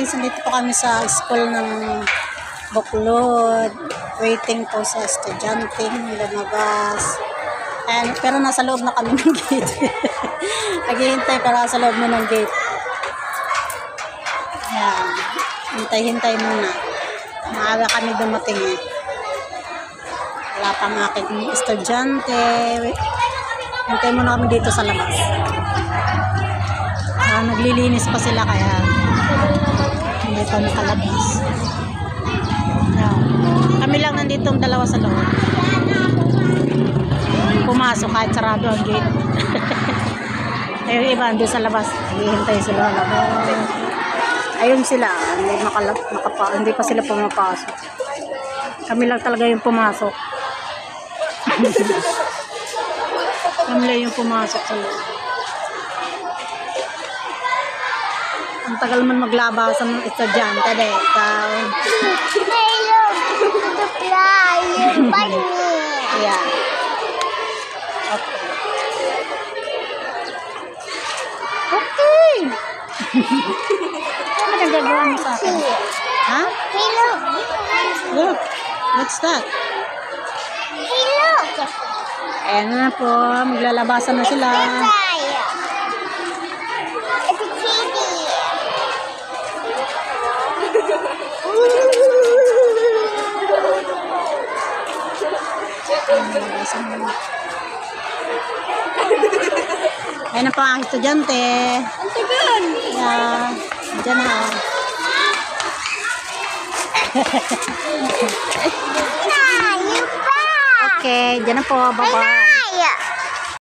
guys, nandito po kami sa school ng Buklod. Waiting po sa estudyanteng lumabas. And, pero nasa loob na kami ng gate. Naghihintay para sa loob na ng gate. Ayan. Hintay-hintay muna. Maaga kami dumating eh. Wala pang aking estudyante. Hintay muna kami dito sa labas. Naglilinis pa sila kaya hindi pa nakalabas. Ayan. Kami lang nandito ang dalawa sa loob. Pumasok kahit sarado ang gate. Ayun iba andun sa labas. Hihintay sila labas. Ayun sila. Hindi pa sila pumapasok. Kami lang talaga yung pumasok. Kami lang yung pumasok sa loob. Ang tagal man maglaba sa mga estudyante dahil Hello, the flyer, bunny. yeah. Okay. Okay. Ano nagagawa mo sa akin? Ha? Hello. Look. What's that? Hello. Ayan na po. Maglalabasan na sila. It's a kitty. Ayan na po ang estudyante. Ang tagal. Yeah. Diyan na. Na, you pa. Okay. Diyan na po. Bye-bye.